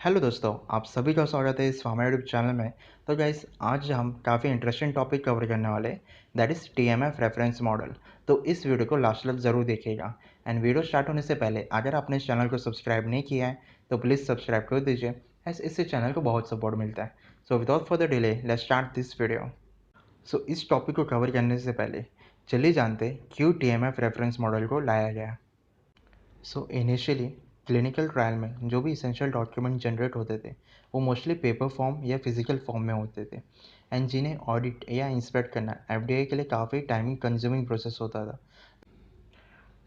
Hello दोस्तों, आप सभी का स्वागत है इस फार्मा यूट्यूब चैनल में। तो गाइस आज हम काफ़ी इंटरेस्टिंग टॉपिक कवर करने वाले हैं, that is TMF reference model. तो इस वीडियो को लास्ट तक ज़रूर देखिएगा। एंड वीडियो स्टार्ट होने से पहले अगर आपने इस चैनल को सब्सक्राइब नहीं किया है तो प्लीज़ सब्सक्राइब कर दीजिए, ऐसे इससे चैनल को बहुत सपोर्ट मिलता है। So without further delay let's start this video. So इस टॉपिक को कवर करने से पहले चलिए जानते हैं क्यों टीएमएफ रेफरेंस मॉडल को लाया गया। सो इनिशियली क्लिनिकल ट्रायल में जो भी इसेंशियल डॉक्यूमेंट जनरेट होते थे वो मोस्टली पेपर फॉर्म या फिजिकल फॉर्म में होते थे, एंड जिन्हें ऑडिट या इंस्पेक्ट करना एफडीए के लिए काफ़ी टाइमिंग कंज्यूमिंग प्रोसेस होता था।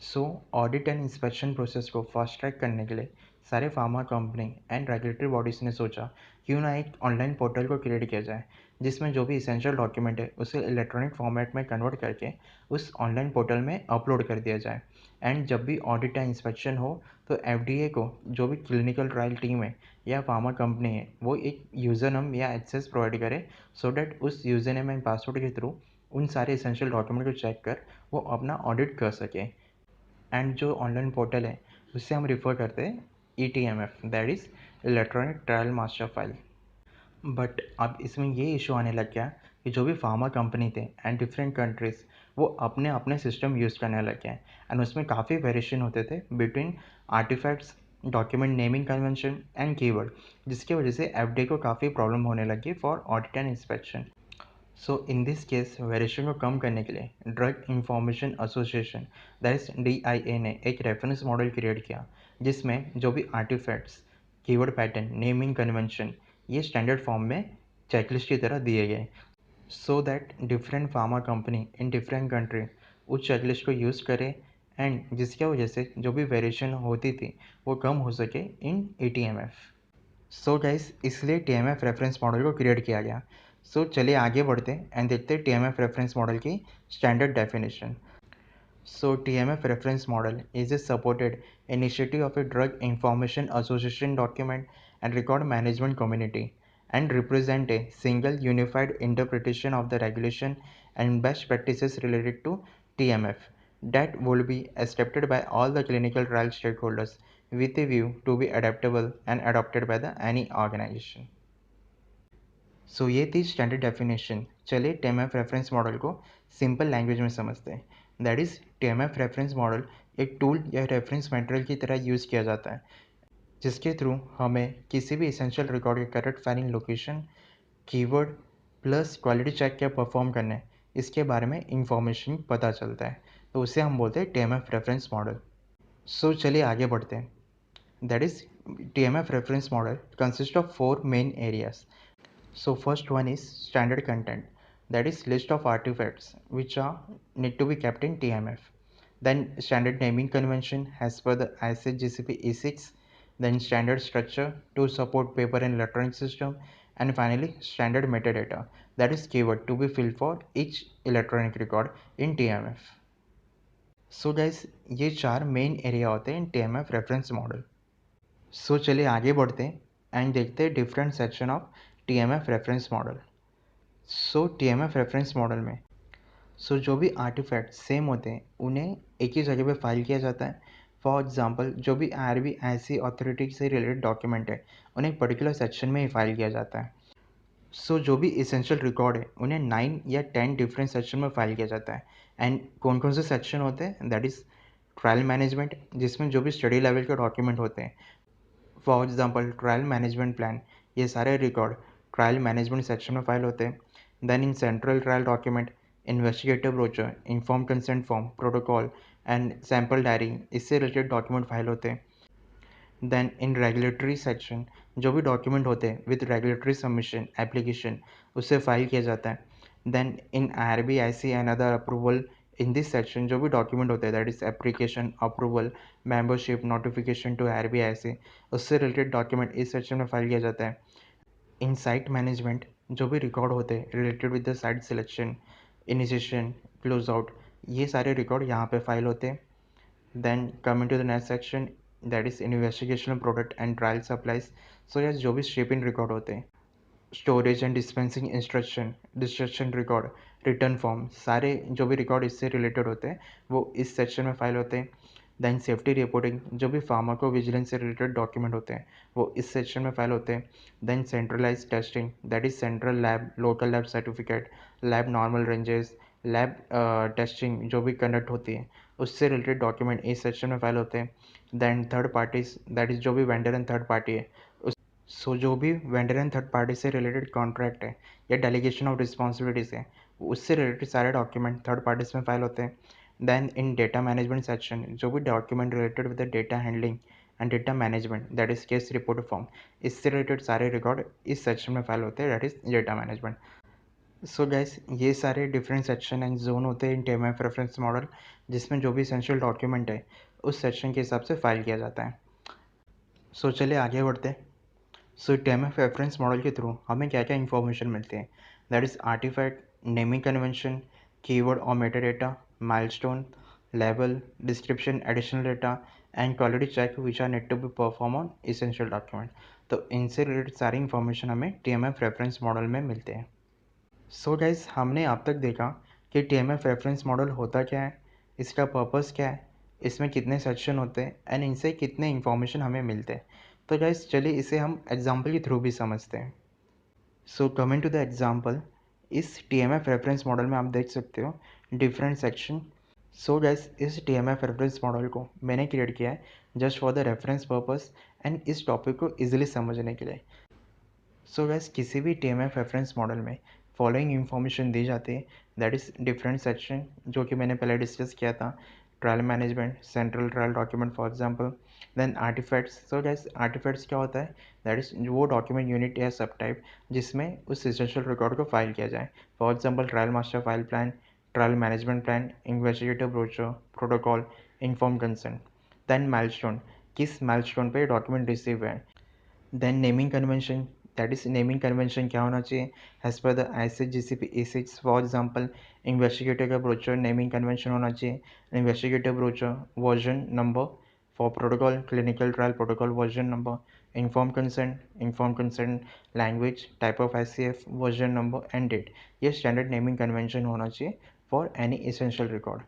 सो ऑडिट एंड इंस्पेक्शन प्रोसेस को फास्ट ट्रैक करने के लिए सारे pharma company and regulatory bodies ने सोचा क्यों ना एक ऑनलाइन पोर्टल को क्रिएट किया जाए जिसमें जो भी इसेंशियल डॉक्यूमेंट है उसे इलेक्ट्रॉनिक फॉर्मेट में कन्वर्ट करके उस ऑनलाइन पोर्टल में अपलोड कर दिया जाए। एंड जब भी ऑडिट या इंस्पेक्शन हो तो एफडीए को जो भी क्लिनिकल ट्रायल टीम है या फार्मा कंपनी है वो एक यूज़र नेम या एक्सेस प्रोवाइड करे, सो डैट उस यूज़र नेम एंड पासवर्ड के थ्रू उन सारे इसेंशियल डॉक्यूमेंट को चेक कर वो अपना ऑडिट कर सके। एंड जो ऑनलाइन पोर्टल है उससे हम रिफ़र करते हैं ETMF, that is electronic trial master file. But अब इसमें ये इशू आने लग गया कि जो भी फार्मा कंपनी थे एंड डिफरेंट कंट्रीज़ वो अपने अपने सिस्टम यूज़ करने लग गए एंड उसमें काफ़ी वेरिएशन होते थे between artefacts, document naming convention and keyword, जिसकी वजह से एफडीए को काफ़ी प्रॉब्लम होने लगी for audit and inspection. So in this case variation को कम करने के लिए drug information association that is DIA ने एक रेफरेंस मॉडल क्रिएट किया जिसमें जो भी artefacts, keyword pattern, naming convention ये स्टैंडर्ड फॉर्म में चेकलिस्ट की तरह दिए गए, so that different pharma company in different country उस चेकलिस्ट को यूज़ करे एंड जिसकी वजह से जो भी वेरिएशन होती थी वो कम हो सके इन एटीएमएफ। सो गाइस इसलिए टीएमएफ रेफरेंस मॉडल को क्रिएट किया गया। सो चलिए आगे बढ़ते हैं एंड देखते हैं टीएमएफ रेफरेंस मॉडल की standard definition. So TMF reference model is a supported initiative of a drug information association document and record management community and represent a single unified interpretation of the regulation and best practices related to TMF that will be accepted by all the clinical trial stakeholders with a view to be adaptable and adopted by the any organization. सो ये थी standard definition. चलिए TMF reference model को simple language में समझते हैं। That is TMF reference model एक tool या reference material की तरह यूज़ किया जाता है जिसके थ्रू हमें किसी भी एसेंशियल रिकॉर्ड के correct filing location, keyword plus quality check क्या परफॉर्म करने इसके बारे में इंफॉर्मेशन पता चलता है। तो उसे हम बोलते हैं टीएमएफ रेफरेंस मॉडल। सो चलिए आगे बढ़ते हैं। That is TMF reference model consist of 4 main areas. So first one is standard content, that is list of artifacts which are need to be kept in TMF. Then standard naming convention as per the ISA GCP E6. Then standard structure to support paper and electronic system. And finally standard metadata, that is keyword to be filled for each electronic record in TMF. So guys ये चार main area होते हैं इन TMF reference model. सो चलिए आगे बढ़ते हैं and देखते हैं different section of TMF reference model. So TMF reference model में जो भी आर्टिफैक्ट सेम होते हैं उन्हें एक ही जगह पे फाइल किया जाता है। फॉर एग्जांपल जो भी आरबी ऐसी अथॉरिटी से रिलेटेड डॉक्यूमेंट है उन्हें एक पर्टिकुलर सेक्शन में ही फाइल किया जाता है। जो भी इसेंशियल रिकॉर्ड है उन्हें 9 या 10 डिफरेंट सेक्शन में फाइल किया जाता है। एंड कौन कौन से सेक्शन होते हैं, दैट इज़ ट्रायल मैनेजमेंट जिसमें जो भी स्टडी लेवल के डॉक्यूमेंट होते हैं, for example trial management plan, ये सारे रिकॉर्ड ट्रायल मैनेजमेंट सेक्शन में फाइल होते हैं। Then in central trial document investigative brochure, inform consent form, protocol and sample diary, इससे रिलेटेड डॉक्यूमेंट फाइल होते हैं। देन इन रेगुलेटरी सेक्शन जो भी डॉक्यूमेंट होते हैं विद रेगुलेटरी सबमिशन एप्लीकेशन उससे फाइल किया जाता है। Then in RB IC and other approval, in this section जो भी डॉक्यूमेंट होते हैं that is application, approval, membership, notification to RB IC, उससे रिलेटेड डॉक्यूमेंट इस सेक्शन में फाइल किया जाता है। इन साइट मैनेजमेंट जो भी रिकॉर्ड होते हैं related with the site selection, initiation, close out, ये सारे रिकॉर्ड यहाँ पे फाइल होते हैं। Then coming to the next section that is investigation product and trial supplies. So yes जो भी शिपिंग रिकॉर्ड होते हैं, storage and dispensing destruction record, return form, सारे जो भी रिकॉर्ड इससे रिलेटेड होते हैं वो इस सेक्शन में फाइल होते हैं। देन सेफ्टी रिपोर्टिंग, जो भी फार्माको विजिलेंस से रिलेटेड डॉक्यूमेंट होते हैं वो इस सेक्शन में फाइल होते हैं। Then centralize testing, that is central lab, local lab certificate, lab normal ranges, lab testing जो भी कंडक्ट होती है उससे रिलेटेड डॉक्यूमेंट इस सेक्शन में फाइल होते हैं। Then third parties, that is जो भी वेंडर एंड थर्ड पार्टी है, जो भी वेंडर एंड थर्ड पार्टी से रिलेटेड कॉन्ट्रैक्ट है या डेलीगेशन ऑफ रिस्पॉन्सिबिलिटीज़ है उससे रिलेटेड सारे डॉक्यूमेंट थर्ड पार्टीज में फाइल होते हैं। देन इन डेटा मैनेजमेंट सेक्शन, जो भी document related with the data handling and data management, that is case report form, इससे रिलेटेड सारे रिकॉर्ड इस सेक्शन में फाइल होते हैं, that is data management. So gas ये सारे डिफरेंट सेक्शन एंड जोन होते हैं इन टीएमएफ रेफरेंस मॉडल, जिसमें जो भी एसेंशियल डॉक्यूमेंट है उस सेक्शन के हिसाब से फाइल किया जाता है। सो चलिए आगे बढ़ते हैं। सो टीएमएफ रेफरेंस मॉडल के थ्रू हमें क्या क्या इन्फॉर्मेशन मिलती है, that is artifact, naming convention, keyword और meta data, milestone, label, description, additional data and quality check which are need to be perform on essential document. तो इनसे related सारी इन्फॉर्मेशन हमें टीएमएफ रेफरेंस मॉडल में मिलते हैं। सो गाइस हमने अब तक देखा कि टीएमएफ रेफरेंस मॉडल होता क्या है, इसका पर्पस क्या है, इसमें कितने सेक्शन होते हैं एंड इनसे कितने इन्फॉर्मेशन हमें मिलते हैं। तो गाइस चलिए इसे हम एग्जाम्पल के थ्रू भी समझते हैं। So coming to the example, इस टीएमएफ रेफरेंस मॉडल में आप देख सकते हो डिफरेंट सेक्शन। सो गाइस इस टीएमएफ रेफरेंस मॉडल को मैंने क्रिएट किया है just for the reference purpose and इस टॉपिक को ईजिली समझने के लिए। सो गैस किसी भी टीएमएफ रेफरेंस मॉडल में फॉलोइंग इंफॉर्मेशन दी जाती है, दैट इज़ डिफरेंट सेक्शन जो कि मैंने पहले डिस्कस किया था, trial management, central trial document for example, then artefacts. So guys artefacts क्या होता है, दैट इज़ वो डॉक्यूमेंट यूनिट या सब टाइप जिसमें उस एसेंशियल रिकॉर्ड को फाइल किया जाए, for example trial master file plan, trial management plan, investigative brochure, protocol, inform consent. Then milestone, किस माइलस्टोन पे डॉक्यूमेंट रिसीव है। Then naming convention, that is naming convention क्या होना चाहिए as per the ICH GCP ECH, for example investigator का brochure naming convention होना चाहिए, investigator brochure version number, for protocol clinical trial protocol version number, inform consent language type of ICF version number and date. ये standard naming convention होना चाहिए for any essential record,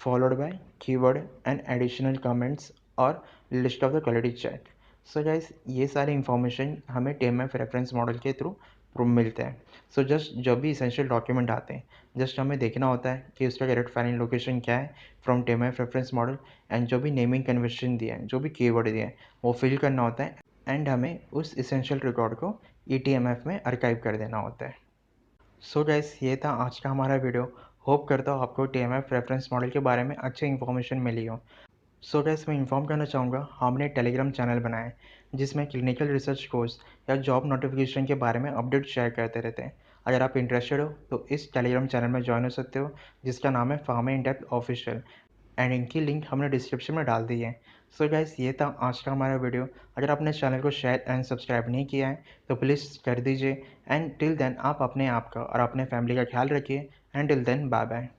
followed by keyword and additional comments और list of the quality check। So guys ये सारी information हमें TMF reference model के through मिलते हैं। सो जस्ट जब भी इसेंशियल डॉक्यूमेंट आते हैं जस्ट हमें देखना होता है कि उसका करेक्ट फाइलिंग लोकेशन क्या है from TMF reference model, and जो भी नेमिंग कन्वेंशन दिया है, जो भी कीवर्ड दिया है वो फिल करना होता है एंड हमें उस इसेंशियल रिकॉर्ड को ईटीएमएफ में आर्काइव कर देना होता है। सो गैस ये था आज का हमारा वीडियो। होप करता हूँ आपको टीएमएफ रेफरेंस मॉडल के बारे में अच्छी इन्फॉर्मेशन मिली हो। सो गैस मैं इन्फॉर्म करना चाहूँगा हमने टेलीग्राम चैनल बनाया है जिसमें क्लिनिकल रिसर्च कोर्स या जॉब नोटिफिकेशन के बारे में अपडेट शेयर करते रहते हैं। अगर आप इंटरेस्टेड हो तो इस टेलीग्राम चैनल में ज्वाइन हो सकते हो जिसका नाम है pharma in depth official, and इनकी लिंक हमने डिस्क्रिप्शन में डाल दी है। सो गाइस ये था आज का हमारा वीडियो। अगर आपने चैनल को शेयर एंड सब्सक्राइब नहीं किया है तो प्लीज़ कर दीजिए, एंड टिल देन आप अपने आप का और अपने फैमिली का ख्याल रखिए, and till then bye bye.